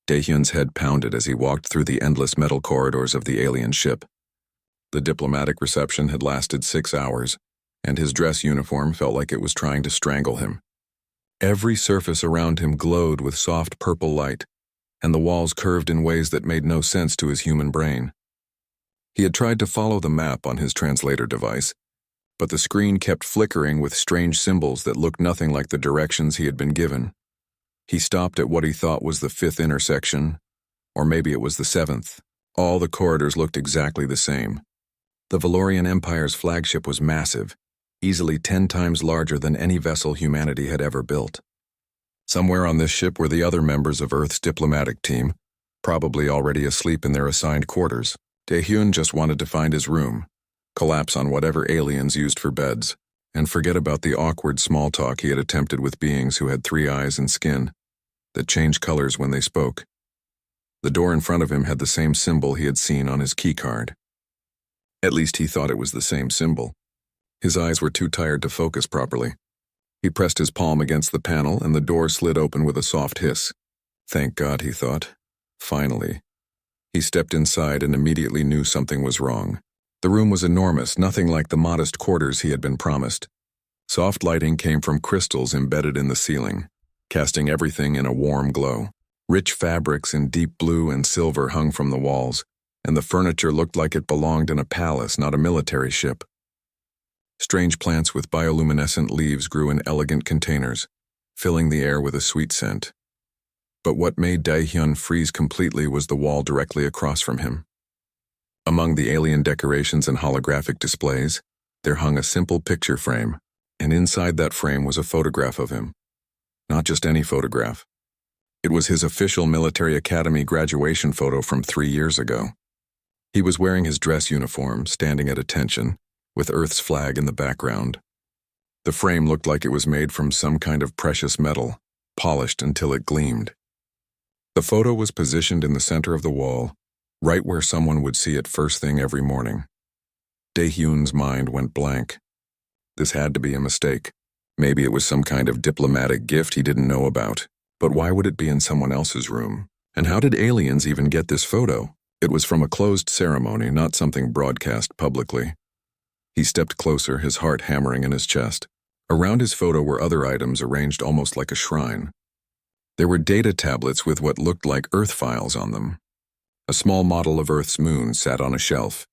Daehyun's head pounded as he walked through the endless metal corridors of the alien ship. The diplomatic reception had lasted 6 hours, and his dress uniform felt like it was trying to strangle him. Every surface around him glowed with soft purple light, and the walls curved in ways that made no sense to his human brain. He had tried to follow the map on his translator device, but the screen kept flickering with strange symbols that looked nothing like the directions he had been given. He stopped at what he thought was the 5th intersection, or maybe it was the 7th. All the corridors looked exactly the same. The Valorian Empire's flagship was massive, easily 10 times larger than any vessel humanity had ever built. Somewhere on this ship were the other members of Earth's diplomatic team, probably already asleep in their assigned quarters. Daehyun just wanted to find his room, collapse on whatever aliens used for beds, and forget about the awkward small talk he had attempted with beings who had 3 eyes and skin that changed colors when they spoke. The door in front of him had the same symbol he had seen on his keycard. At least he thought it was the same symbol. His eyes were too tired to focus properly. He pressed his palm against the panel, and the door slid open with a soft hiss. Thank God, he thought. Finally. He stepped inside and immediately knew something was wrong. The room was enormous, nothing like the modest quarters he had been promised. Soft lighting came from crystals embedded in the ceiling, casting everything in a warm glow. Rich fabrics in deep blue and silver hung from the walls, and the furniture looked like it belonged in a palace, not a military ship. Strange plants with bioluminescent leaves grew in elegant containers, filling the air with a sweet scent. But what made Daehyun freeze completely was the wall directly across from him. Among the alien decorations and holographic displays, there hung a simple picture frame, and inside that frame was a photograph of him. Not just any photograph. It was his official military academy graduation photo from 3 years ago. He was wearing his dress uniform, standing at attention, with Earth's flag in the background. The frame looked like it was made from some kind of precious metal, polished until it gleamed. The photo was positioned in the center of the wall, right where someone would see it first thing every morning. Daehyun's mind went blank. This had to be a mistake. Maybe it was some kind of diplomatic gift he didn't know about. But why would it be in someone else's room? And how did aliens even get this photo? It was from a closed ceremony, not something broadcast publicly. He stepped closer, his heart hammering in his chest. Around his photo were other items arranged almost like a shrine. There were data tablets with what looked like Earth files on them. A small model of Earth's moon sat on a shelf.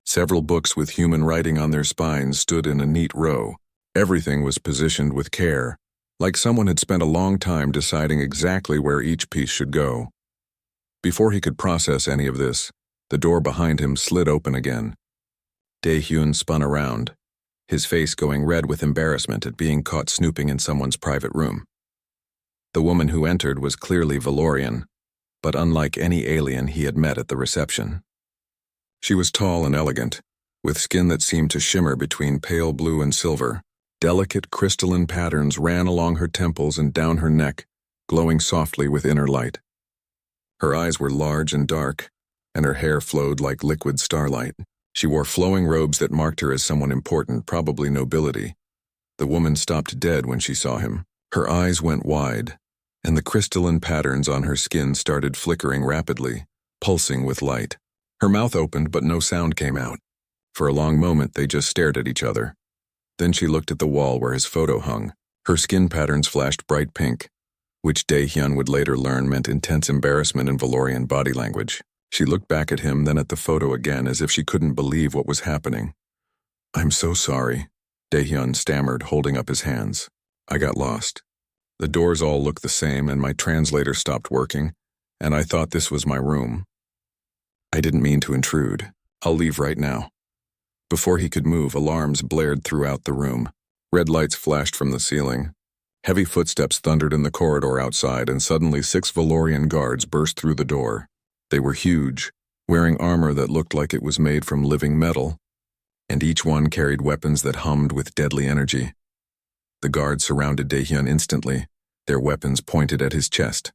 Several books with human writing on their spines stood in a neat row. Everything was positioned with care, like someone had spent a long time deciding exactly where each piece should go. Before he could process any of this, the door behind him slid open again. Daehyun spun around, his face going red with embarrassment at being caught snooping in someone's private room. The woman who entered was clearly Valorian, but unlike any alien he had met at the reception. She was tall and elegant, with skin that seemed to shimmer between pale blue and silver. Delicate crystalline patterns ran along her temples and down her neck, glowing softly with inner light. Her eyes were large and dark, and her hair flowed like liquid starlight. She wore flowing robes that marked her as someone important, probably nobility. The woman stopped dead when she saw him. Her eyes went wide, and the crystalline patterns on her skin started flickering rapidly, pulsing with light. Her mouth opened, but no sound came out. For a long moment, they just stared at each other. Then she looked at the wall where his photo hung. Her skin patterns flashed bright pink, which Daehyun would later learn meant intense embarrassment in Valorian body language. She looked back at him, then at the photo again, as if she couldn't believe what was happening. "I'm so sorry," Daehyun stammered, holding up his hands. "I got lost. The doors all looked the same, and my translator stopped working, and I thought this was my room. I didn't mean to intrude. I'll leave right now." Before he could move, alarms blared throughout the room. Red lights flashed from the ceiling. Heavy footsteps thundered in the corridor outside, and suddenly 6 Valorian guards burst through the door. They were huge, wearing armor that looked like it was made from living metal, and each one carried weapons that hummed with deadly energy. The guards surrounded Daehyun instantly, their weapons pointed at his chest.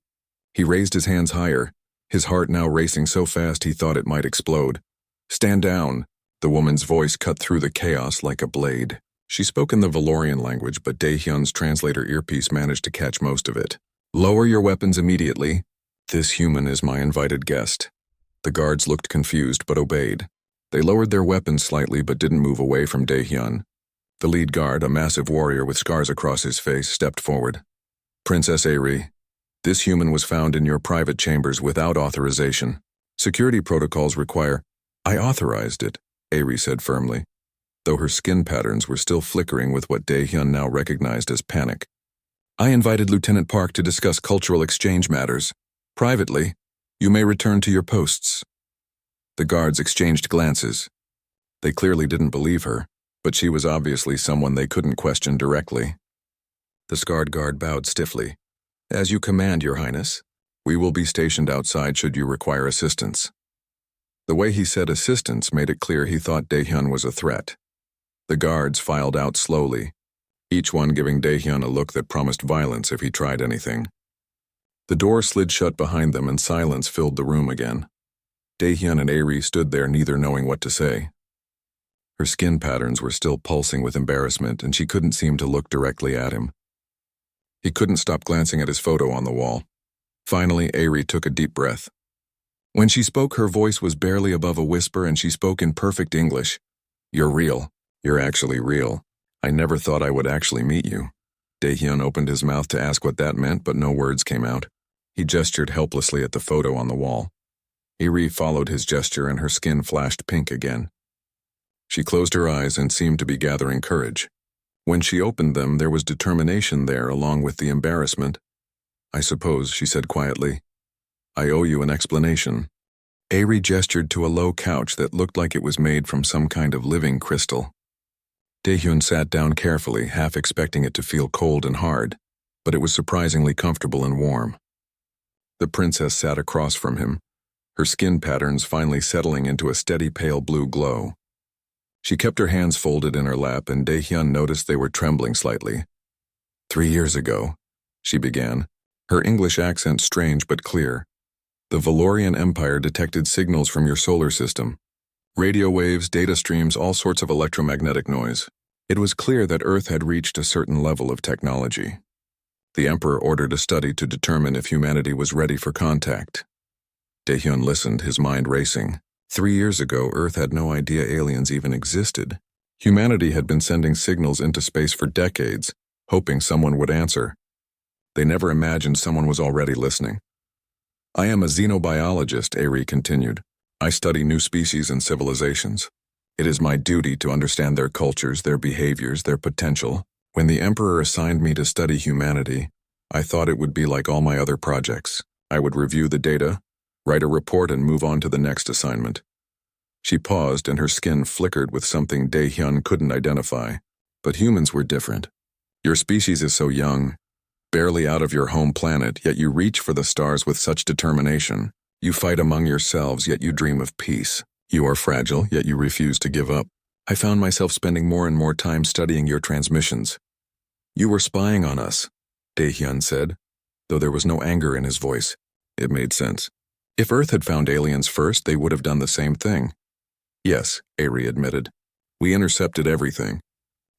He raised his hands higher, his heart now racing so fast he thought it might explode. "Stand down!" The woman's voice cut through the chaos like a blade. She spoke in the Valorian language, but Daehyun's translator earpiece managed to catch most of it. "Lower your weapons immediately." This human is my invited guest. The guards looked confused but obeyed. They lowered their weapons slightly but didn't move away from Dae-hyun. The lead guard, a massive warrior with scars across his face, stepped forward. Princess Airi, this human was found in your private chambers without authorization. Security protocols require— I authorized it, Airi said firmly, though her skin patterns were still flickering with what Dae-hyun now recognized as panic. I invited Lieutenant Park to discuss cultural exchange matters. Privately, you may return to your posts. The guards exchanged glances. They clearly didn't believe her, but she was obviously someone they couldn't question directly. The scarred guard bowed stiffly. As you command, Your Highness. We will be stationed outside should you require assistance. The way he said assistance made it clear he thought Dae-hyun was a threat. The guards filed out slowly, each one giving Dae-hyun a look that promised violence if he tried anything. The door slid shut behind them and silence filled the room again. Dae-hyun and Airi stood there, neither knowing what to say. Her skin patterns were still pulsing with embarrassment, and she couldn't seem to look directly at him. He couldn't stop glancing at his photo on the wall. Finally, Airi took a deep breath. When she spoke, her voice was barely above a whisper, and she spoke in perfect English. You're real. You're actually real. I never thought I would actually meet you. Dae-hyun opened his mouth to ask what that meant, but no words came out. He gestured helplessly at the photo on the wall. Airi followed his gesture, and her skin flashed pink again. She closed her eyes and seemed to be gathering courage. When she opened them, there was determination there along with the embarrassment. I suppose, she said quietly. I owe you an explanation. Airi gestured to a low couch that looked like it was made from some kind of living crystal. Dae-hyun sat down carefully, half expecting it to feel cold and hard, but it was surprisingly comfortable and warm. The princess sat across from him, her skin patterns finally settling into a steady pale blue glow. She kept her hands folded in her lap, and Dae-hyun noticed they were trembling slightly. 3 years ago, she began, her English accent strange but clear. The Valorian Empire detected signals from your solar system. Radio waves, data streams, all sorts of electromagnetic noise. It was clear that Earth had reached a certain level of technology. The Emperor ordered a study to determine if humanity was ready for contact. Dae-hyun listened, his mind racing. 3 years ago, Earth had no idea aliens even existed. Humanity had been sending signals into space for decades, hoping someone would answer. They never imagined someone was already listening. I am a xenobiologist, Airi continued. I study new species and civilizations. It is my duty to understand their cultures, their behaviors, their potential. When the Emperor assigned me to study humanity, I thought it would be like all my other projects. I would review the data, write a report, and move on to the next assignment. She paused, and her skin flickered with something Dae-hyun couldn't identify. But humans were different. Your species is so young, barely out of your home planet, yet you reach for the stars with such determination. You fight among yourselves, yet you dream of peace. You are fragile, yet you refuse to give up. I found myself spending more and more time studying your transmissions. You were spying on us, Dae-hyun said, though there was no anger in his voice. It made sense. If Earth had found aliens first, they would have done the same thing. Yes, Airi admitted. We intercepted everything.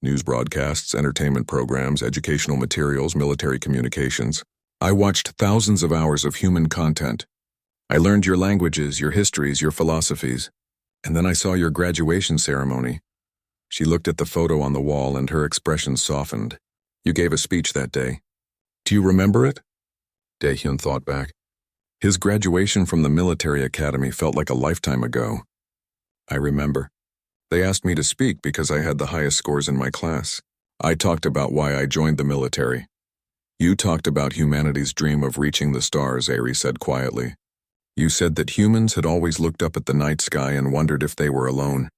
News broadcasts, entertainment programs, educational materials, military communications. I watched thousands of hours of human content. I learned your languages, your histories, your philosophies. And then I saw your graduation ceremony. She looked at the photo on the wall, and her expression softened. You gave a speech that day. Do you remember it? Dae-hyun thought back. His graduation from the military academy felt like a lifetime ago. I remember. They asked me to speak because I had the highest scores in my class. I talked about why I joined the military. You talked about humanity's dream of reaching the stars, Airi said quietly. You said that humans had always looked up at the night sky and wondered if they were alone.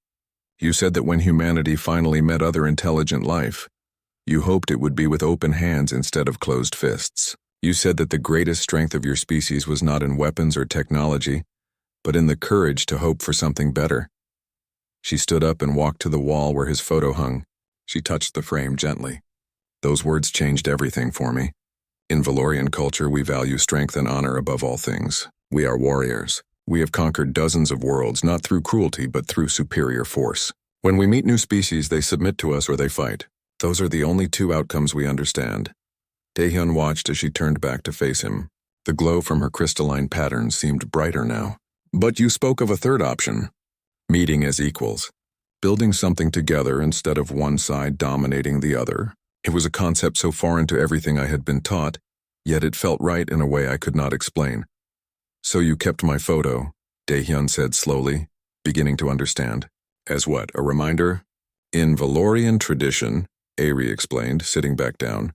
You said that when humanity finally met other intelligent life, you hoped it would be with open hands instead of closed fists. You said that the greatest strength of your species was not in weapons or technology, but in the courage to hope for something better. She stood up and walked to the wall where his photo hung. She touched the frame gently. Those words changed everything for me. In Valorian culture, we value strength and honor above all things. We are warriors. We have conquered dozens of worlds, not through cruelty, but through superior force. When we meet new species, they submit to us or they fight. Those are the only two outcomes we understand. Dae-hyun watched as she turned back to face him. The glow from her crystalline pattern seemed brighter now. But you spoke of a third option. Meeting as equals. Building something together instead of one side dominating the other. It was a concept so foreign to everything I had been taught, yet it felt right in a way I could not explain. So you kept my photo, Daehyun said slowly, beginning to understand. As what, a reminder? In Valorian tradition, Ari explained, sitting back down,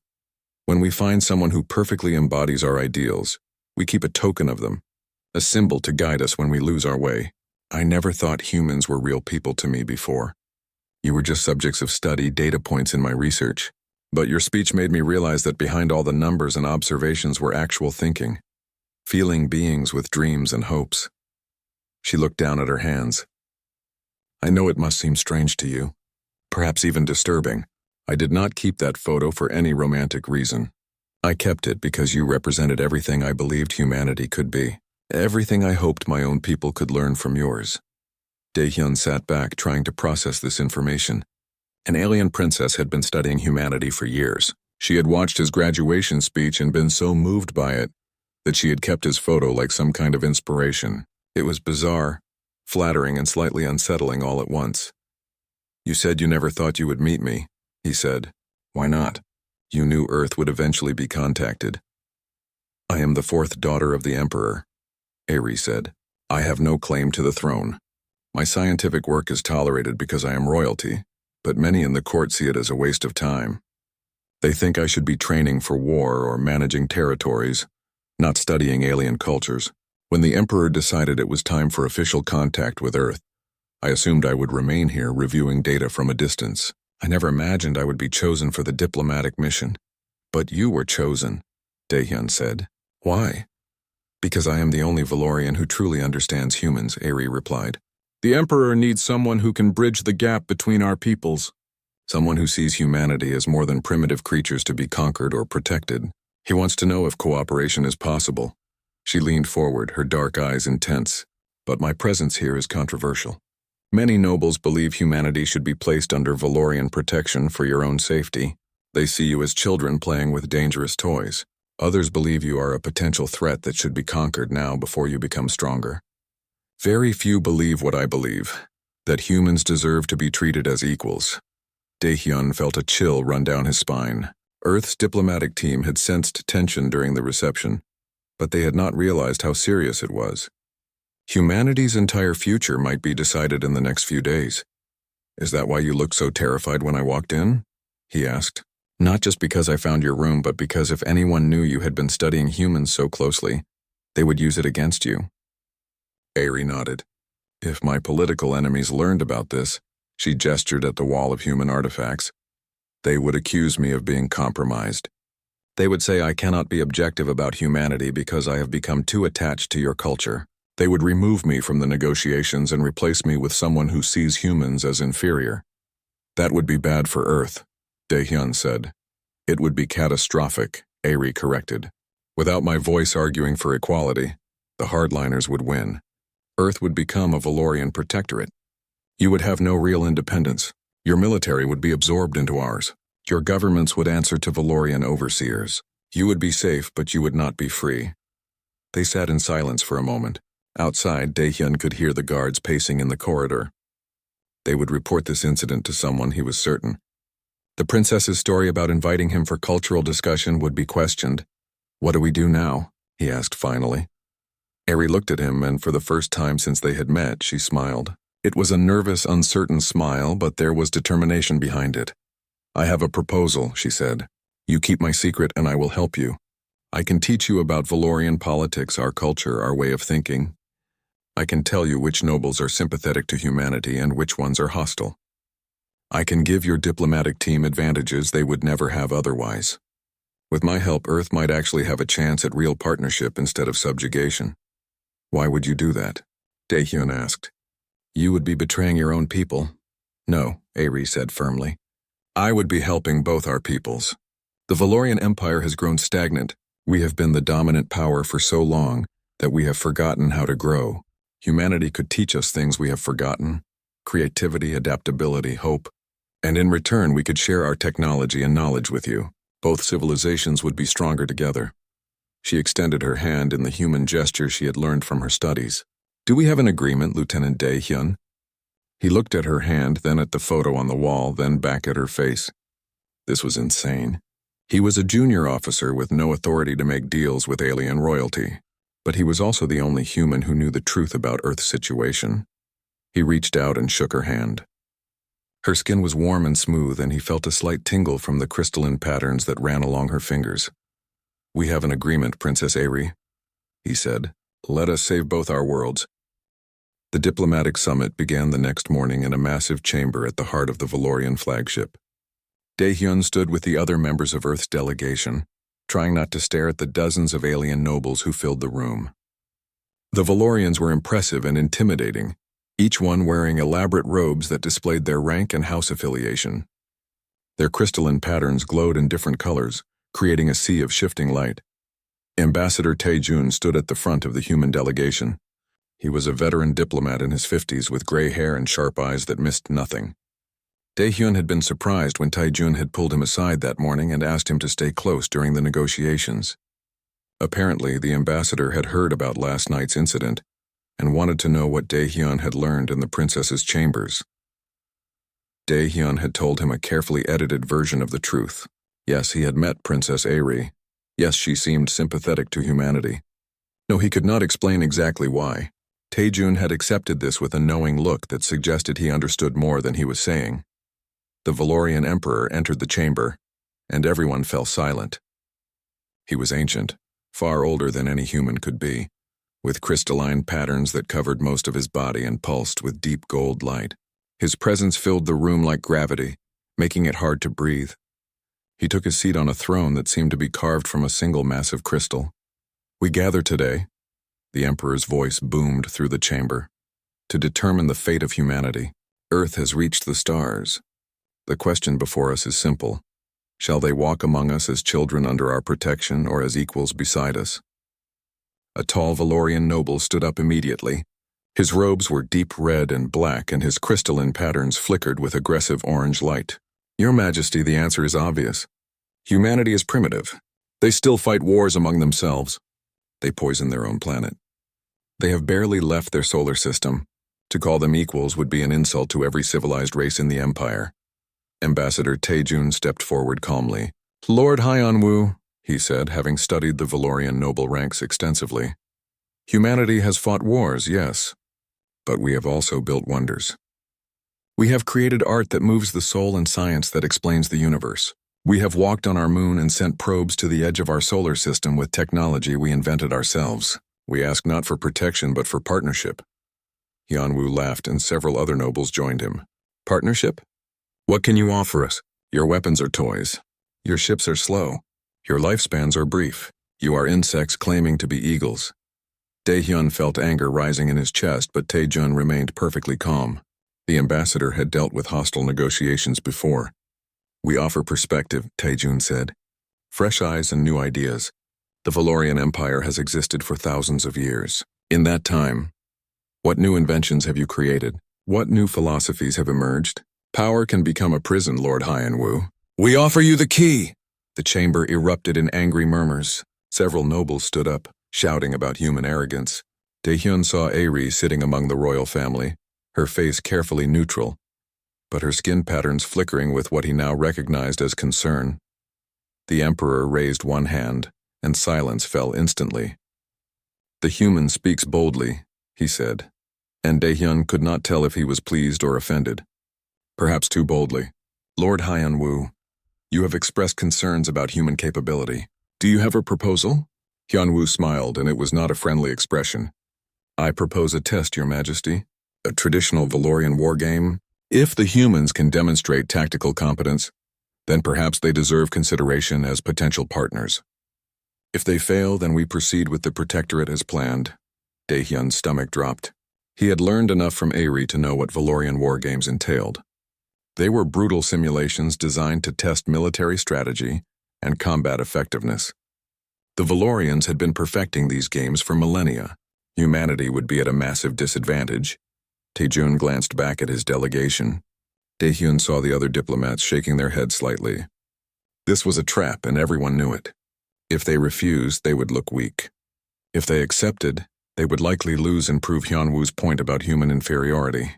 when we find someone who perfectly embodies our ideals, we keep a token of them, a symbol to guide us when we lose our way. I never thought humans were real people to me before. You were just subjects of study, data points in my research. But your speech made me realize that behind all the numbers and observations were actual thinking, feeling beings with dreams and hopes. She looked down at her hands. I know it must seem strange to you, perhaps even disturbing. I did not keep that photo for any romantic reason. I kept it because you represented everything I believed humanity could be, everything I hoped my own people could learn from yours. Daehyun sat back, trying to process this information. An alien princess had been studying humanity for years. She had watched his graduation speech and been so moved by it that she had kept his photo like some kind of inspiration. It was bizarre, flattering, and slightly unsettling all at once. You said you never thought you would meet me, he said. Why not? You knew Earth would eventually be contacted. I am the fourth daughter of the Emperor, Ari said. I have no claim to the throne. My scientific work is tolerated because I am royalty, but many in the court see it as a waste of time. They think I should be training for war or managing territories, not studying alien cultures. When the Emperor decided it was time for official contact with Earth, I assumed I would remain here reviewing data from a distance. I never imagined I would be chosen for the diplomatic mission. But you were chosen, Daehyun said. Why? Because I am the only Valorian who truly understands humans, Ari replied. The Emperor needs someone who can bridge the gap between our peoples. Someone who sees humanity as more than primitive creatures to be conquered or protected. He wants to know if cooperation is possible. She leaned forward, her dark eyes intense. But my presence here is controversial. Many nobles believe humanity should be placed under Valorian protection for your own safety. They see you as children playing with dangerous toys. Others believe you are a potential threat that should be conquered now before you become stronger. Very few believe what I believe, that humans deserve to be treated as equals. Daehyun felt a chill run down his spine. Earth's diplomatic team had sensed tension during the reception, but they had not realized how serious it was. Humanity's entire future might be decided in the next few days. Is that why you looked so terrified when I walked in? He asked. Not just because I found your room, but because if anyone knew you had been studying humans so closely, they would use it against you. Ari nodded. If my political enemies learned about this, she gestured at the wall of human artifacts, they would accuse me of being compromised. They would say I cannot be objective about humanity because I have become too attached to your culture. They would remove me from the negotiations and replace me with someone who sees humans as inferior. That would be bad for Earth, Daehyun said. It would be catastrophic, Ari corrected. Without my voice arguing for equality, the hardliners would win. Earth would become a Valorian protectorate. You would have no real independence. Your military would be absorbed into ours. Your governments would answer to Valorian overseers. You would be safe, but you would not be free. They sat in silence for a moment. Outside, Daehyun could hear the guards pacing in the corridor. They would report this incident to someone, he was certain. The princess's story about inviting him for cultural discussion would be questioned. What do we do now? He asked finally. Ari looked at him, and for the first time since they had met, she smiled. It was a nervous, uncertain smile, but there was determination behind it. I have a proposal, she said. You keep my secret and I will help you. I can teach you about Valorian politics, our culture, our way of thinking. I can tell you which nobles are sympathetic to humanity and which ones are hostile. I can give your diplomatic team advantages they would never have otherwise. With my help, Earth might actually have a chance at real partnership instead of subjugation. Why would you do that? Daehyun asked. You would be betraying your own people. No, Ari said firmly. I would be helping both our peoples. The Valorian Empire has grown stagnant. We have been the dominant power for so long that we have forgotten how to grow. Humanity could teach us things we have forgotten. Creativity, adaptability, hope. And in return, we could share our technology and knowledge with you. Both civilizations would be stronger together. She extended her hand in the human gesture she had learned from her studies. "Do we have an agreement, Lieutenant Dae-hyun?" He looked at her hand, then at the photo on the wall, then back at her face. This was insane. He was a junior officer with no authority to make deals with alien royalty, but he was also the only human who knew the truth about Earth's situation. He reached out and shook her hand. Her skin was warm and smooth, and he felt a slight tingle from the crystalline patterns that ran along her fingers. "We have an agreement, Princess Aerie," he said. "Let us save both our worlds." The diplomatic summit began the next morning in a massive chamber at the heart of the Valorian flagship. Dae-hyun stood with the other members of Earth's delegation, trying not to stare at the dozens of alien nobles who filled the room. The Valorians were impressive and intimidating, each one wearing elaborate robes that displayed their rank and house affiliation. Their crystalline patterns glowed in different colors, creating a sea of shifting light. Ambassador Tae-jun stood at the front of the human delegation. He was a veteran diplomat in his 50s with gray hair and sharp eyes that missed nothing. Dae-hyun had been surprised when Tae-jun had pulled him aside that morning and asked him to stay close during the negotiations. Apparently, the ambassador had heard about last night's incident and wanted to know what Dae-hyun had learned in the princess's chambers. Dae-hyun had told him a carefully edited version of the truth. Yes, he had met Princess Aerie. Yes, she seemed sympathetic to humanity. No, he could not explain exactly why. Tae-jun had accepted this with a knowing look that suggested he understood more than he was saying. The Valorian emperor entered the chamber, and everyone fell silent. He was ancient, far older than any human could be, with crystalline patterns that covered most of his body and pulsed with deep gold light. His presence filled the room like gravity, making it hard to breathe. He took his seat on a throne that seemed to be carved from a single massive crystal. "We gather today," the emperor's voice boomed through the chamber, "to determine the fate of humanity. Earth has reached the stars. The question before us is simple. Shall they walk among us as children under our protection or as equals beside us?" A tall Valorian noble stood up immediately. His robes were deep red and black, and his crystalline patterns flickered with aggressive orange light. "Your Majesty, the answer is obvious. Humanity is primitive. They still fight wars among themselves. They poison their own planet. They have barely left their solar system. To call them equals would be an insult to every civilized race in the Empire." Ambassador Tae-jun stepped forward calmly. "Lord Hyun-woo," he said, having studied the Valorian noble ranks extensively. "Humanity has fought wars, yes, but we have also built wonders. We have created art that moves the soul and science that explains the universe. We have walked on our moon and sent probes to the edge of our solar system with technology we invented ourselves. We ask not for protection but for partnership." Hyun-woo laughed and several other nobles joined him. "Partnership? What can you offer us? Your weapons are toys. Your ships are slow. Your lifespans are brief. You are insects claiming to be eagles." Dae-hyun felt anger rising in his chest, but Tae-jun remained perfectly calm. The ambassador had dealt with hostile negotiations before. "We offer perspective," Tae-jun said. "Fresh eyes and new ideas. The Valorian Empire has existed for thousands of years. In that time, what new inventions have you created? What new philosophies have emerged? Power can become a prison, Lord Hyun-woo. We offer you the key!" The chamber erupted in angry murmurs. Several nobles stood up, shouting about human arrogance. Dae-hyun saw Aerie sitting among the royal family, her face carefully neutral, but her skin patterns flickering with what he now recognized as concern. The emperor raised one hand, and silence fell instantly. "The human speaks boldly," he said, and Dae-hyun could not tell if he was pleased or offended. Perhaps too boldly. "Lord Hyun-woo, you have expressed concerns about human capability. Do you have a proposal?" Hyun-woo smiled, and it was not a friendly expression. "I propose a test, Your Majesty. A traditional Valorian war game. If the humans can demonstrate tactical competence, then perhaps they deserve consideration as potential partners. If they fail, then we proceed with the protectorate as planned." Dae-hyun's stomach dropped. He had learned enough from Aerie to know what Valorian war games entailed. They were brutal simulations designed to test military strategy and combat effectiveness. The Valorians had been perfecting these games for millennia. Humanity would be at a massive disadvantage. Tae-jun glanced back at his delegation. Dae-hyun saw the other diplomats shaking their heads slightly. This was a trap, and everyone knew it. If they refused, they would look weak. If they accepted, they would likely lose and prove Hyunwoo's point about human inferiority.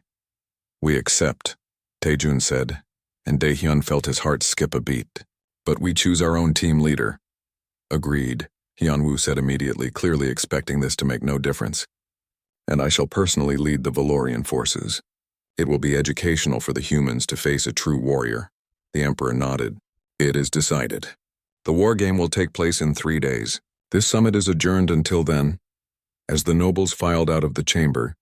We accept, Taejun said, and Daehyun felt his heart skip a beat. But we choose our own team leader. Agreed, Hyunwoo said immediately, clearly expecting this to make no difference. And I shall personally lead the Valorian forces. It will be educational for the humans to face a true warrior. The Emperor nodded. It is decided. The war game will take place in 3 days. This summit is adjourned until then. As the nobles filed out of the chamber,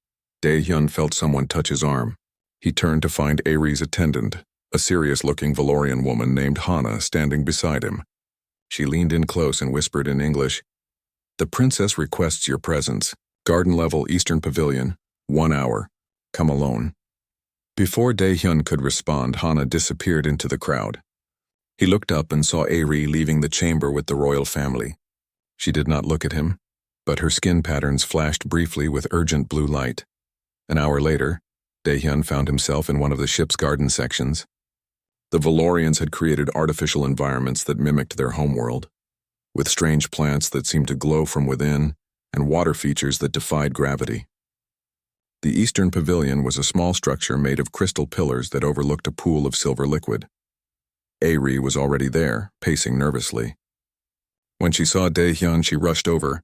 Daehyun felt someone touch his arm. He turned to find Ares' attendant, a serious-looking Valorian woman named Hana, standing beside him. She leaned in close and whispered in English, "The princess requests your presence. Garden-level Eastern Pavilion, 1 hour. Come alone." Before Daehyun could respond, Hana disappeared into the crowd. He looked up and saw Ari leaving the chamber with the royal family. She did not look at him, but her skin patterns flashed briefly with urgent blue light. An hour later, Daehyun found himself in one of the ship's garden sections. The Valorians had created artificial environments that mimicked their homeworld, with strange plants that seemed to glow from within and water features that defied gravity. The Eastern Pavilion was a small structure made of crystal pillars that overlooked a pool of silver liquid. Ari was already there, pacing nervously. When she saw Daehyun, she rushed over.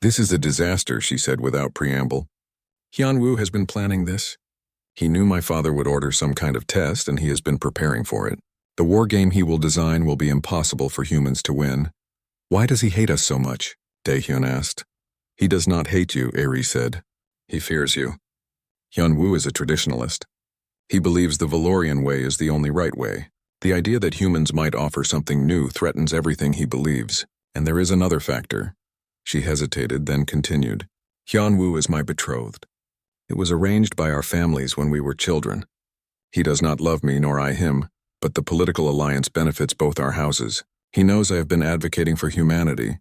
"This is a disaster," she said without preamble. "Hyunwoo has been planning this. He knew my father would order some kind of test, and he has been preparing for it. The war game he will design will be impossible for humans to win." "Why does he hate us so much?" Daehyun asked. "He does not hate you," Ari said. "He fears you. Hyunwoo is a traditionalist. He believes the Valorian way is the only right way. The idea that humans might offer something new threatens everything he believes. And there is another factor." She hesitated, then continued. "Hyunwoo is my betrothed. It was arranged by our families when we were children. He does not love me, nor I him, but the political alliance benefits both our houses. He knows I have been advocating for humanity,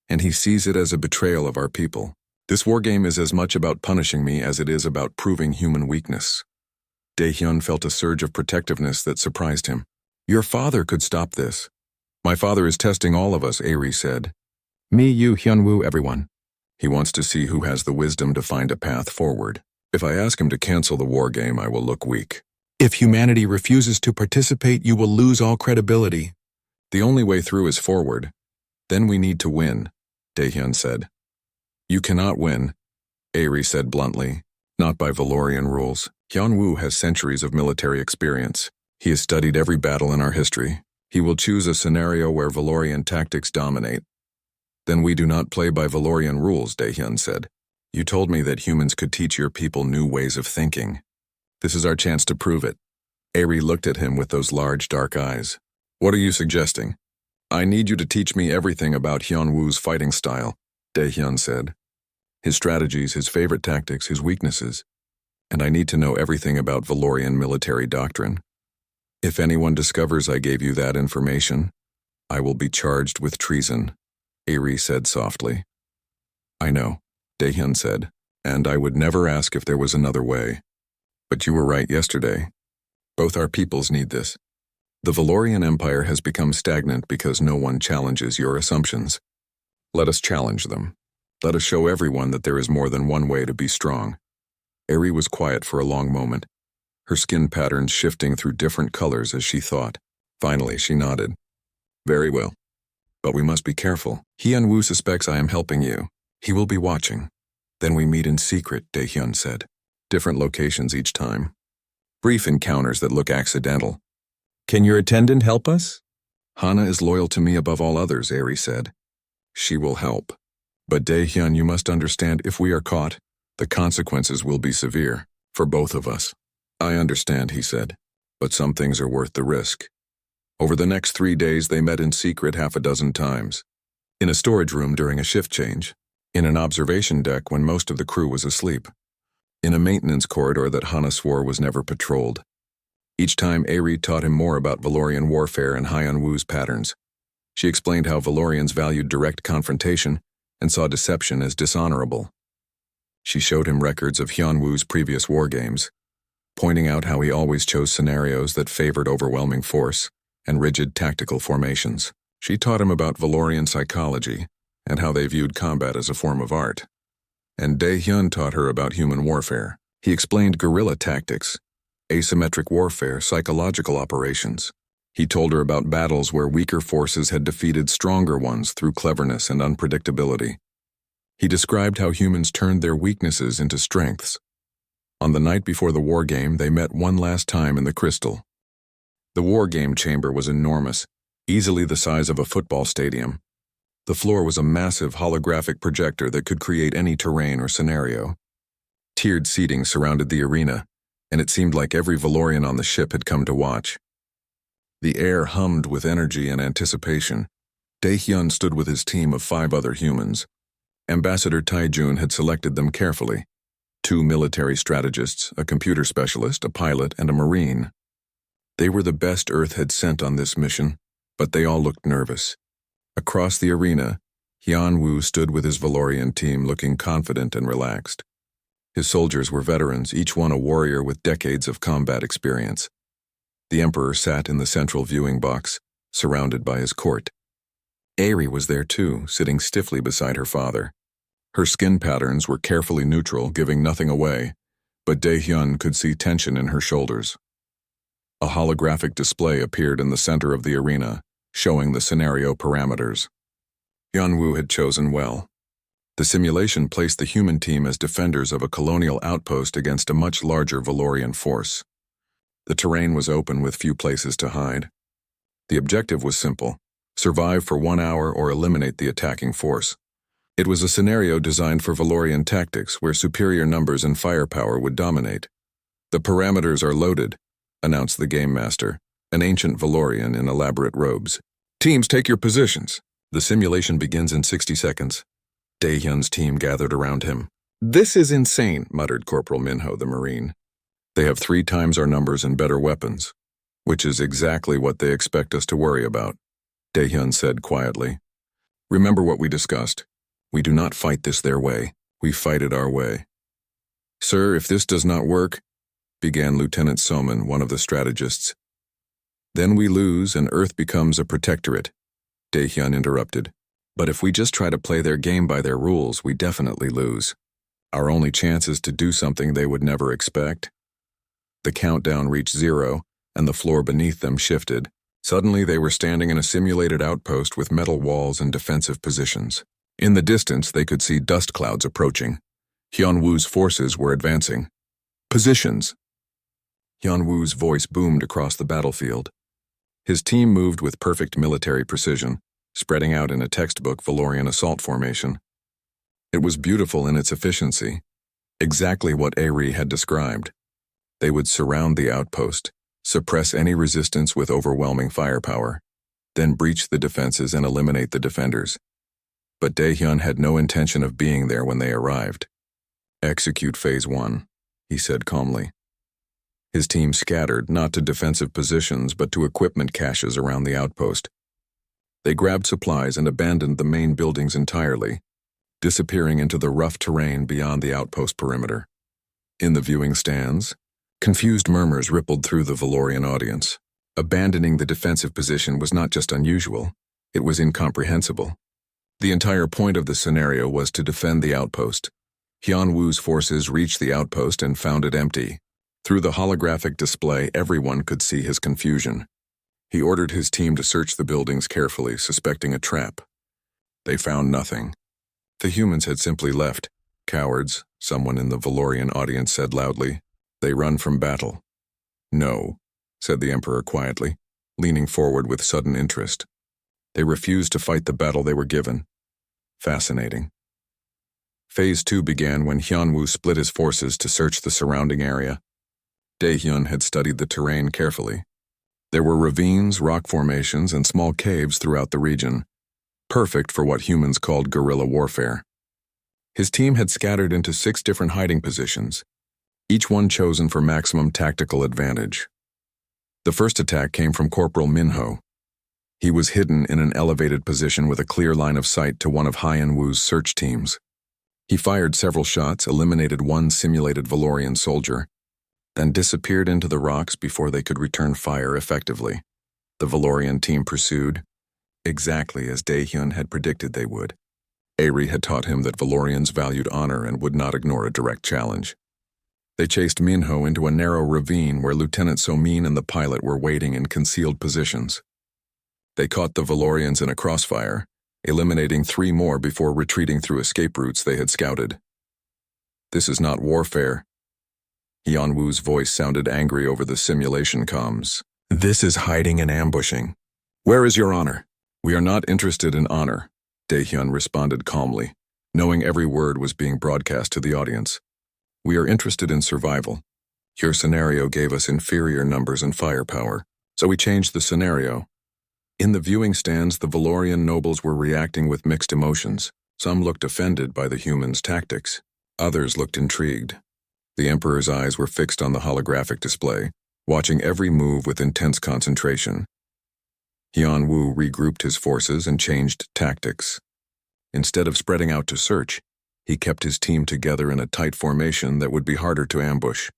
and he sees it as a betrayal of our people. This war game is as much about punishing me as it is about proving human weakness." Daehyun felt a surge of protectiveness that surprised him. "Your father could stop this." "My father is testing all of us," Ari said. "Me, you, Hyunwoo, everyone. He wants to see who has the wisdom to find a path forward. If I ask him to cancel the war game, I will look weak. If humanity refuses to participate, you will lose all credibility. The only way through is forward. Then we need to win," Daehyun said. "You cannot win," Ari said bluntly. "Not by Valorian rules. Hyunwoo has centuries of military experience. He has studied every battle in our history. He will choose a scenario where Valorian tactics dominate." "Then we do not play by Valorian rules," Daehyun said. "You told me that humans could teach your people new ways of thinking. This is our chance to prove it." Ari looked at him with those large dark eyes. "What are you suggesting?" "I need you to teach me everything about Hyunwoo's fighting style," Daehyun said. "His strategies, his favorite tactics, his weaknesses. And I need to know everything about Valorian military doctrine. If anyone discovers I gave you that information, I will be charged with treason," Ari said softly. "I know," Daehyun said, "and I would never ask if there was another way. But you were right yesterday. Both our peoples need this. The Valorian Empire has become stagnant because no one challenges your assumptions. Let us challenge them. Let us show everyone that there is more than one way to be strong." Ari was quiet for a long moment, her skin patterns shifting through different colors as she thought. Finally, she nodded. "Very well. But we must be careful. Hyunwoo suspects I am helping you. He will be watching. Then we meet in secret," Daehyun said. "Different locations each time. Brief encounters that look accidental." "Can your attendant help us?" "Hana is loyal to me above all others," Ari said. "She will help. But Daehyun, you must understand, if we are caught, the consequences will be severe, for both of us." "I understand," he said, "but some things are worth the risk." Over the next 3 days, they met in secret 6 times. In a storage room during a shift change. In an observation deck when most of the crew was asleep. In a maintenance corridor that Hana swore was never patrolled. Each time, Ari taught him more about Valorian warfare and Hyunwoo's patterns. She explained how Valorians valued direct confrontation and saw deception as dishonorable. She showed him records of Hyunwoo's previous war games, pointing out how he always chose scenarios that favored overwhelming force and rigid tactical formations. She taught him about Valorian psychology and how they viewed combat as a form of art. And Dae-hyun taught her about human warfare. He explained guerrilla tactics, asymmetric warfare, psychological operations. He told her about battles where weaker forces had defeated stronger ones through cleverness and unpredictability. He described how humans turned their weaknesses into strengths. On the night before the war game, they met one last time in the crystal. The war game chamber was enormous, easily the size of a football stadium. The floor was a massive holographic projector that could create any terrain or scenario. Tiered seating surrounded the arena, and it seemed like every Valorian on the ship had come to watch. The air hummed with energy and anticipation. Dae-hyun stood with his team of 5 other humans. Ambassador Tae-jun had selected them carefully. 2 military strategists, a computer specialist, a pilot, and a marine. They were the best Earth had sent on this mission, but they all looked nervous. Across the arena, Hyun-woo stood with his Valorian team looking confident and relaxed. His soldiers were veterans, each one a warrior with decades of combat experience. The Emperor sat in the central viewing box, surrounded by his court. Aerie was there too, sitting stiffly beside her father. Her skin patterns were carefully neutral, giving nothing away, but Dae-hyun could see tension in her shoulders. A holographic display appeared in the center of the arena, showing the scenario parameters. Hyun-woo had chosen well. The simulation placed the human team as defenders of a colonial outpost against a much larger Valorian force. The terrain was open with few places to hide. The objective was simple: survive for 1 hour or eliminate the attacking force. It was a scenario designed for Valorian tactics where superior numbers and firepower would dominate. "The parameters are loaded," announced the game master, an ancient Valorian in elaborate robes. "Teams, take your positions." The simulation begins in 60 seconds. Dae-hyun's team gathered around him. "This is insane," muttered Corporal Minho, the Marine. "They have 3 times our numbers and better weapons, which is exactly what they expect us to worry about," Dae-hyun said quietly. "Remember what we discussed. We do not fight this their way. We fight it our way." "Sir, if this does not work," began Lieutenant Soman, one of the strategists. "Then we lose and Earth becomes a protectorate," Dae-hyun interrupted. "But if we just try to play their game by their rules, we definitely lose. Our only chance is to do something they would never expect." The countdown reached 0, and the floor beneath them shifted. Suddenly they were standing in a simulated outpost with metal walls and defensive positions. In the distance, they could see dust clouds approaching. Hyun-woo's forces were advancing. "Positions!" Hyun-woo's voice boomed across the battlefield. His team moved with perfect military precision, spreading out in a textbook Valorian assault formation. It was beautiful in its efficiency, exactly what Aerie had described. They would surround the outpost, suppress any resistance with overwhelming firepower, then breach the defenses and eliminate the defenders. But Dae-hyun had no intention of being there when they arrived. "Execute Phase 1, he said calmly. His team scattered, not to defensive positions, but to equipment caches around the outpost. They grabbed supplies and abandoned the main buildings entirely, disappearing into the rough terrain beyond the outpost perimeter. In the viewing stands, confused murmurs rippled through the Valorian audience. Abandoning the defensive position was not just unusual, it was incomprehensible. The entire point of the scenario was to defend the outpost. Hyun-woo's forces reached the outpost and found it empty. Through the holographic display, everyone could see his confusion. He ordered his team to search the buildings carefully, suspecting a trap. They found nothing. The humans had simply left. "Cowards," someone in the Valorian audience said loudly. "They run from battle." "No," said the Emperor quietly, leaning forward with sudden interest. "They refused to fight the battle they were given." Fascinating. Phase 2 began when Hyun-woo split his forces to search the surrounding area. Dae-hyun had studied the terrain carefully. There were ravines, rock formations, and small caves throughout the region, perfect for what humans called guerrilla warfare. His team had scattered into 6 different hiding positions, each one chosen for maximum tactical advantage. The first attack came from Corporal Minho. He was hidden in an elevated position with a clear line of sight to one of Hyun-woo's search teams. He fired several shots, eliminated one simulated Valorian soldier, then disappeared into the rocks before they could return fire effectively. The Valorian team pursued, exactly as Daehyun had predicted they would. Airi had taught him that Valorians valued honor and would not ignore a direct challenge. They chased Minho into a narrow ravine where Lieutenant Somin and the pilot were waiting in concealed positions. They caught the Valorians in a crossfire, eliminating 3 more before retreating through escape routes they had scouted. "This is not warfare." Hyunwoo's voice sounded angry over the simulation comms. "This is hiding and ambushing. Where is your honor?" "We are not interested in honor," Daehyun responded calmly, knowing every word was being broadcast to the audience. "We are interested in survival. Your scenario gave us inferior numbers and firepower, so we changed the scenario." In the viewing stands, the Valorian nobles were reacting with mixed emotions. Some looked offended by the humans' tactics. Others looked intrigued. The Emperor's eyes were fixed on the holographic display, watching every move with intense concentration. Hyunwoo regrouped his forces and changed tactics. Instead of spreading out to search, he kept his team together in a tight formation that would be harder to ambush.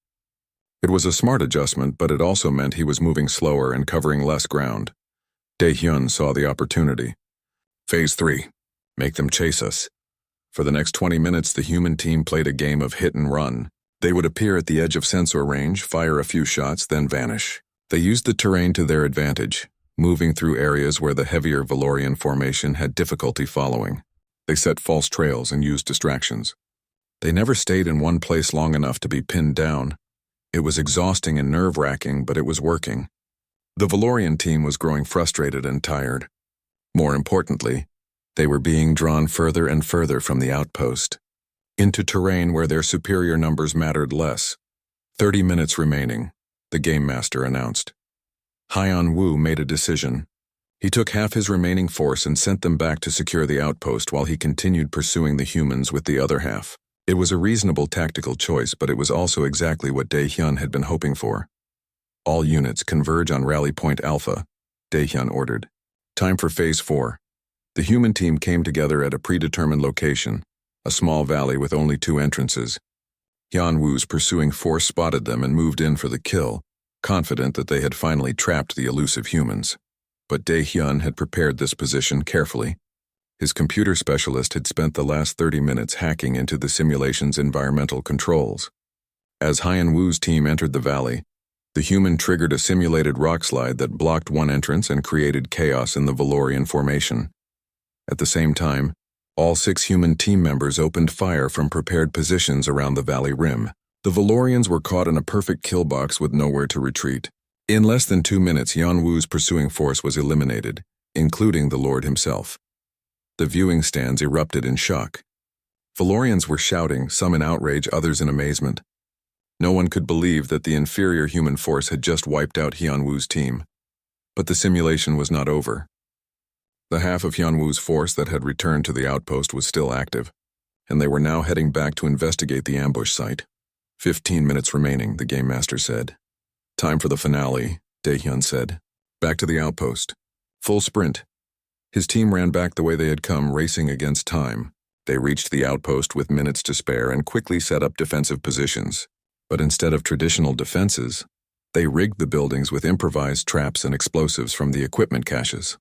It was a smart adjustment, but it also meant he was moving slower and covering less ground. Daehyun saw the opportunity. Phase 3. Make them chase us. For the next 20 minutes, the human team played a game of hit and run. They would appear at the edge of sensor range, fire a few shots, then vanish. They used the terrain to their advantage, moving through areas where the heavier Valorian formation had difficulty following. They set false trails and used distractions. They never stayed in one place long enough to be pinned down. It was exhausting and nerve-wracking, but it was working. The Valorian team was growing frustrated and tired. More importantly, they were being drawn further and further from the outpost, into terrain where their superior numbers mattered less. 30 minutes remaining, the Game Master announced. Hyunwoo made a decision. He took half his remaining force and sent them back to secure the outpost while he continued pursuing the humans with the other half. It was a reasonable tactical choice, but it was also exactly what Daehyun had been hoping for. "All units converge on Rally Point Alpha," Daehyun ordered. Time for Phase 4. The human team came together at a predetermined location, a small valley with only 2 entrances. Hyunwoo's pursuing force spotted them and moved in for the kill, confident that they had finally trapped the elusive humans. But Daehyun had prepared this position carefully. His computer specialist had spent the last 30 minutes hacking into the simulation's environmental controls. As Hyunwoo's team entered the valley, the human triggered a simulated rockslide that blocked one entrance and created chaos in the Valorian formation. At the same time, all 6 human team members opened fire from prepared positions around the valley rim. The Valorians were caught in a perfect kill box with nowhere to retreat. In less than 2 minutes, Hyunwoo's pursuing force was eliminated, including the Lord himself. The viewing stands erupted in shock. Valorians were shouting, some in outrage, others in amazement. No one could believe that the inferior human force had just wiped out Hyunwoo's team. But the simulation was not over. The half of Hyunwoo's force that had returned to the outpost was still active, and they were now heading back to investigate the ambush site. 15 minutes remaining, the Game Master said. Time for the finale, Daehyun said. Back to the outpost. Full sprint. His team ran back the way they had come, racing against time. They reached the outpost with minutes to spare and quickly set up defensive positions. But instead of traditional defenses, they rigged the buildings with improvised traps and explosives from the equipment caches.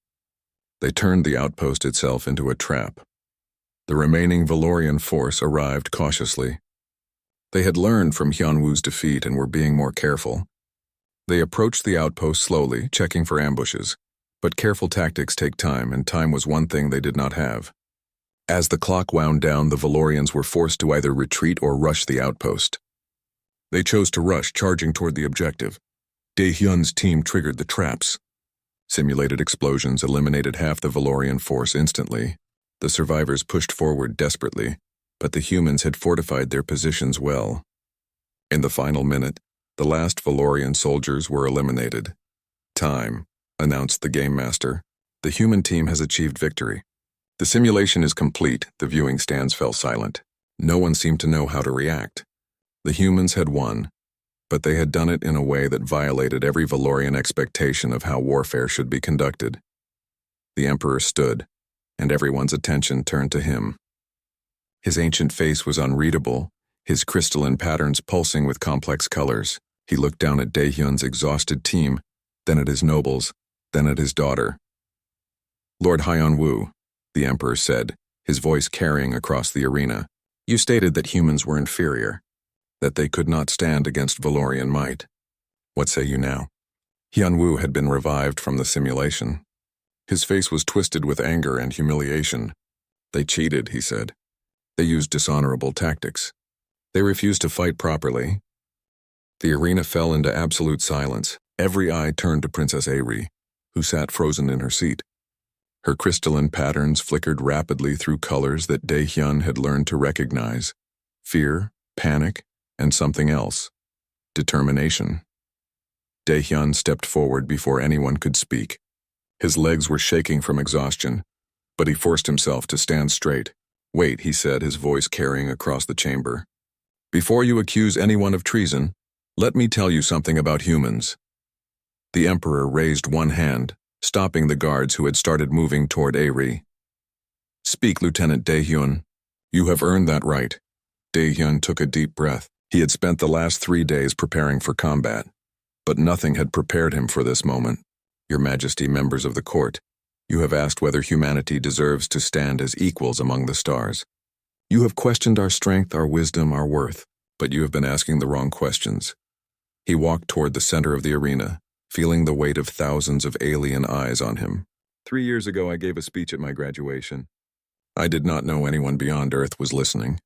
They turned the outpost itself into a trap. The remaining Valorian force arrived cautiously. They had learned from Hyunwoo's defeat and were being more careful. They approached the outpost slowly, checking for ambushes. But careful tactics take time, and time was one thing they did not have. As the clock wound down, the Valorians were forced to either retreat or rush the outpost. They chose to rush, charging toward the objective. Daehyun's team triggered the traps. Simulated explosions eliminated half the Valorian force instantly. The survivors pushed forward desperately, but the humans had fortified their positions well. In the final minute, the last Valorian soldiers were eliminated. Time, announced the Game Master. The human team has achieved victory. The simulation is complete. The viewing stands fell silent. No one seemed to know how to react. The humans had won, but they had done it in a way that violated every Valorian expectation of how warfare should be conducted. The Emperor stood, and everyone's attention turned to him. His ancient face was unreadable, his crystalline patterns pulsing with complex colors. He looked down at Daehyun's exhausted team, then at his nobles, then at his daughter. Lord Hyun-woo, the Emperor said, his voice carrying across the arena, you stated that humans were inferior, that they could not stand against Valorian might. What say you now? Hyun-woo had been revived from the simulation. His face was twisted with anger and humiliation. They cheated, he said. They used dishonorable tactics. They refused to fight properly. The arena fell into absolute silence. Every eye turned to Princess Airi, who sat frozen in her seat. Her crystalline patterns flickered rapidly through colors that Dae-hyun had learned to recognize: fear, panic, and something else: determination. Dae-hyun stepped forward before anyone could speak. His legs were shaking from exhaustion, but he forced himself to stand straight. Wait, he said, his voice carrying across the chamber. Before you accuse anyone of treason, let me tell you something about humans. The Emperor raised one hand, stopping the guards who had started moving toward Airi. Speak, Lieutenant Dae-hyun. You have earned that right. Dae-hyun took a deep breath. He had spent the last 3 days preparing for combat, but nothing had prepared him for this moment. Your Majesty, members of the court, you have asked whether humanity deserves to stand as equals among the stars. You have questioned our strength, our wisdom, our worth, but you have been asking the wrong questions. He walked toward the center of the arena, feeling the weight of thousands of alien eyes on him. 3 years ago, I gave a speech at my graduation. I did not know anyone beyond Earth was listening.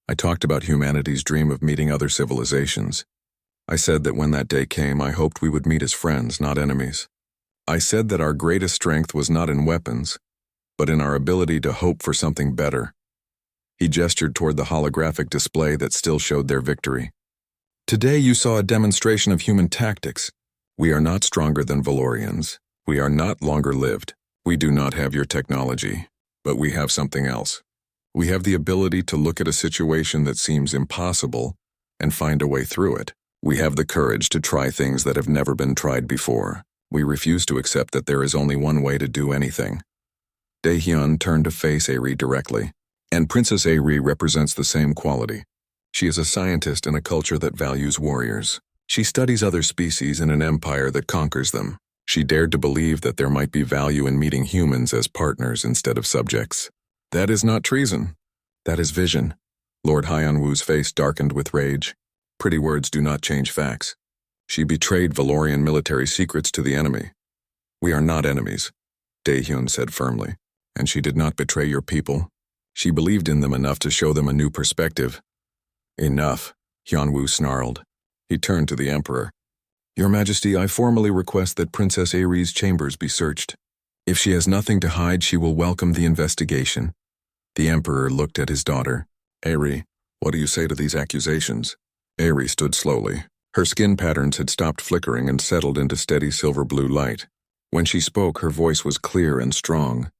I talked about humanity's dream of meeting other civilizations. I said that when that day came, I hoped we would meet as friends, not enemies. I said that our greatest strength was not in weapons, but in our ability to hope for something better. He gestured toward the holographic display that still showed their victory. Today you saw a demonstration of human tactics. We are not stronger than Valorians. We are not longer lived. We do not have your technology, but we have something else. We have the ability to look at a situation that seems impossible and find a way through it. We have the courage to try things that have never been tried before. We refuse to accept that there is only one way to do anything. Dae-hyun turned to face Airi directly, and Princess Airi represents the same quality. She is a scientist in a culture that values warriors. She studies other species in an empire that conquers them. She dared to believe that there might be value in meeting humans as partners instead of subjects. That is not treason. That is vision. Lord Hyun-woo's face darkened with rage. Pretty words do not change facts. She betrayed Valorian military secrets to the enemy. We are not enemies, Dae-hyun said firmly. And she did not betray your people. She believed in them enough to show them a new perspective. Enough, Hyun-woo snarled. He turned to the Emperor. Your Majesty, I formally request that Princess Airi's chambers be searched. If she has nothing to hide, she will welcome the investigation. The Emperor looked at his daughter. Airi, what do you say to these accusations? Airi stood slowly. Her skin patterns had stopped flickering and settled into steady silver-blue light. When she spoke, her voice was clear and strong.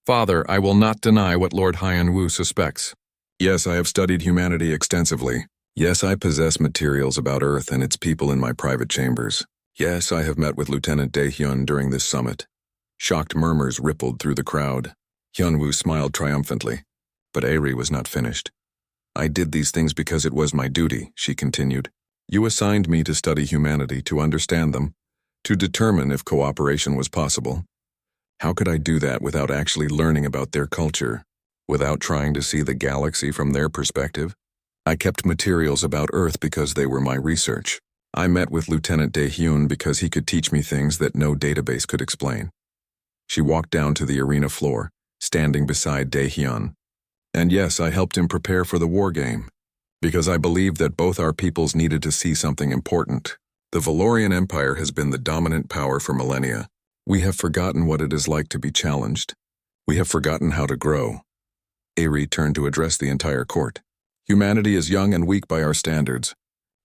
Father, I will not deny what Lord Hyun-woo suspects. Yes, I have studied humanity extensively. Yes, I possess materials about Earth and its people in my private chambers. Yes, I have met with Lieutenant Dae-hyun during this summit. Shocked murmurs rippled through the crowd. Hyun-woo smiled triumphantly, but Airi was not finished. I did these things because it was my duty, she continued. You assigned me to study humanity, to understand them, to determine if cooperation was possible. How could I do that without actually learning about their culture, without trying to see the galaxy from their perspective? I kept materials about Earth because they were my research. I met with Lieutenant Dae-hyun because he could teach me things that no database could explain. She walked down to the arena floor, standing beside Dae-hyun. And yes, I helped him prepare for the war game, because I believed that both our peoples needed to see something important. The Valorian Empire has been the dominant power for millennia. We have forgotten what it is like to be challenged. We have forgotten how to grow. Airi turned to address the entire court. Humanity is young and weak by our standards,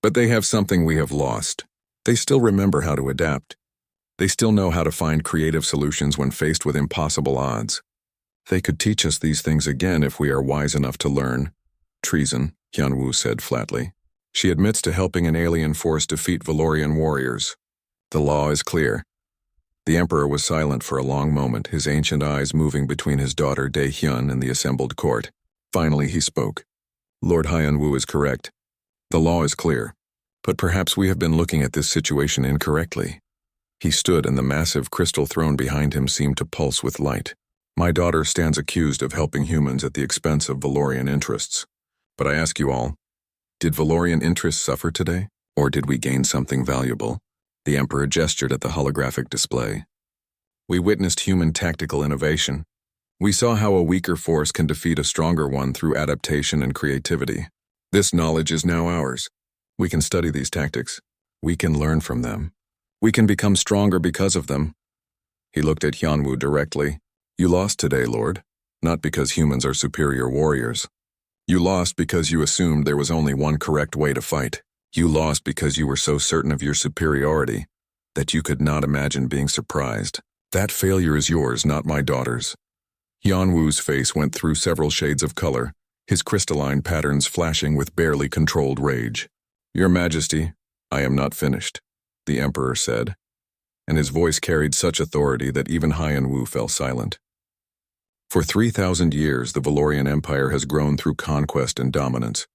but they have something we have lost. They still remember how to adapt. They still know how to find creative solutions when faced with impossible odds. They could teach us these things again if we are wise enough to learn. Treason, Hyun-woo said flatly. She admits to helping an alien force defeat Valorian warriors. The law is clear. The Emperor was silent for a long moment, his ancient eyes moving between his daughter Dae-hyun and the assembled court. Finally he spoke. Lord Hyun-woo is correct. The law is clear, but perhaps we have been looking at this situation incorrectly. He stood and the massive crystal throne behind him seemed to pulse with light. My daughter stands accused of helping humans at the expense of Valorian interests. But I ask you all, did Valorian interests suffer today? Or did we gain something valuable? The Emperor gestured at the holographic display. We witnessed human tactical innovation. We saw how a weaker force can defeat a stronger one through adaptation and creativity. This knowledge is now ours. We can study these tactics. We can learn from them. We can become stronger because of them. He looked at Hyunwoo directly. You lost today, Lord. Not because humans are superior warriors. You lost because you assumed there was only one correct way to fight. You lost because you were so certain of your superiority that you could not imagine being surprised. That failure is yours, not my daughter's. Hyunwoo's face went through several shades of color, his crystalline patterns flashing with barely controlled rage. Your Majesty, I am not finished, the Emperor said, and his voice carried such authority that even Hyunwoo fell silent. For 3,000 years, the Valorian Empire has grown through conquest and dominance.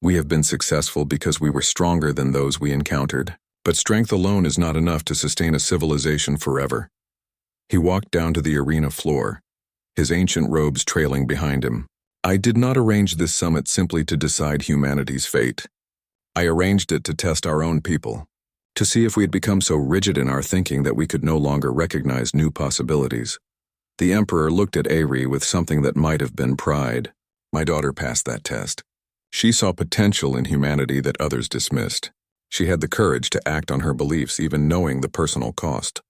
We have been successful because we were stronger than those we encountered, but strength alone is not enough to sustain a civilization forever. He walked down to the arena floor, his ancient robes trailing behind him. I did not arrange this summit simply to decide humanity's fate. I arranged it to test our own people, to see if we had become so rigid in our thinking that we could no longer recognize new possibilities. The Emperor looked at Ari with something that might have been pride. My daughter passed that test. She saw potential in humanity that others dismissed. She had the courage to act on her beliefs even knowing the personal cost.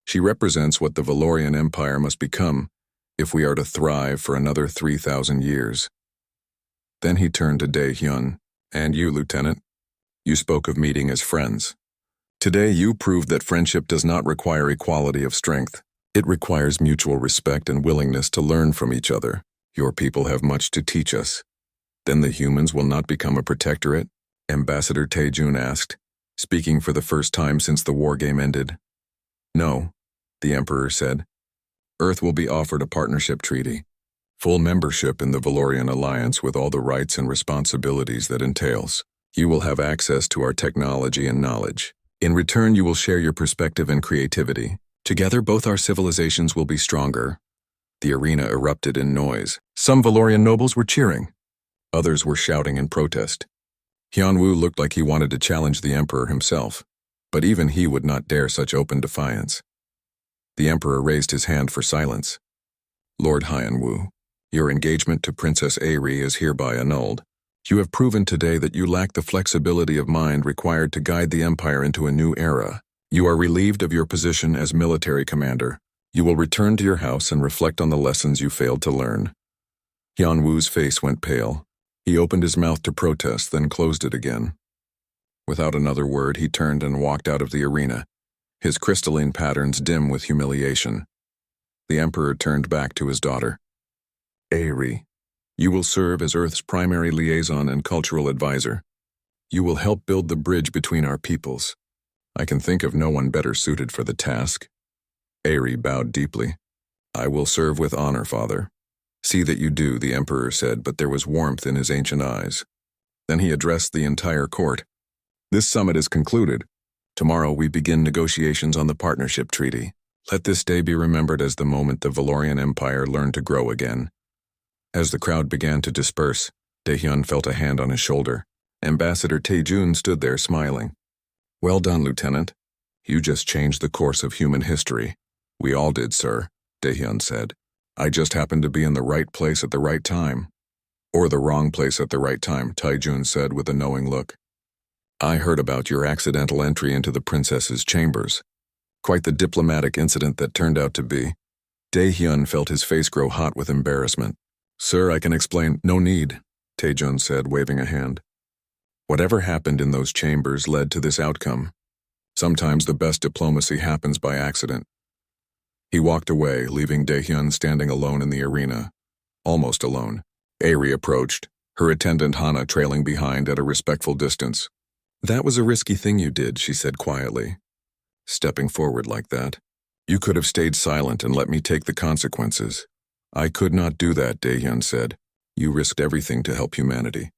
She represents what the Valorian Empire must become if we are to thrive for another 3,000 years. Then he turned to Dae-hyun. And you, Lieutenant, you spoke of meeting as friends. Today you proved that friendship does not require equality of strength. It requires mutual respect and willingness to learn from each other. Your people have much to teach us. Then the humans will not become a protectorate? Ambassador Taejun asked, speaking for the first time since the war game ended. No, the Emperor said. Earth will be offered a partnership treaty. Full membership in the Valorian Alliance with all the rights and responsibilities that entails. You will have access to our technology and knowledge. In return, you will share your perspective and creativity. Together, both our civilizations will be stronger. The arena erupted in noise. Some Valorian nobles were cheering. Others were shouting in protest. Hyunwoo looked like he wanted to challenge the Emperor himself, but even he would not dare such open defiance. The Emperor raised his hand for silence. Lord Hyunwoo, your engagement to Princess Ari is hereby annulled. You have proven today that you lack the flexibility of mind required to guide the Empire into a new era. You are relieved of your position as military commander. You will return to your house and reflect on the lessons you failed to learn. Hyunwoo's face went pale. He opened his mouth to protest, then closed it again. Without another word, he turned and walked out of the arena, his crystalline patterns dim with humiliation. The Emperor turned back to his daughter. Ari, you will serve as Earth's primary liaison and cultural advisor. You will help build the bridge between our peoples. I can think of no one better suited for the task. Ari bowed deeply. I will serve with honor, Father. See that you do, the Emperor said, but there was warmth in his ancient eyes. Then he addressed the entire court. This summit is concluded. Tomorrow we begin negotiations on the partnership treaty. Let this day be remembered as the moment the Valorian Empire learned to grow again. As the crowd began to disperse, Dae-hyun felt a hand on his shoulder. Ambassador Taejun stood there smiling. Well done, Lieutenant. You just changed the course of human history. We all did, sir, Dae-hyun said. I just happened to be in the right place at the right time. Or the wrong place at the right time, Taejun said with a knowing look. I heard about your accidental entry into the princess's chambers. Quite the diplomatic incident that turned out to be. Dae-hyun felt his face grow hot with embarrassment. Sir, I can explain. No need, Taejun said, waving a hand. Whatever happened in those chambers led to this outcome. Sometimes the best diplomacy happens by accident. He walked away, leaving Dae-hyun standing alone in the arena. Almost alone. Ari approached, her attendant Hana trailing behind at a respectful distance. That was a risky thing you did, she said quietly. Stepping forward like that. You could have stayed silent and let me take the consequences. I could not do that, Dae-hyun said. You risked everything to help humanity.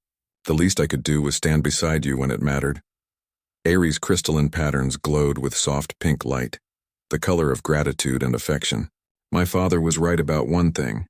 The least I could do was stand beside you when it mattered. Ari's crystalline patterns glowed with soft pink light, the color of gratitude and affection. My father was right about one thing.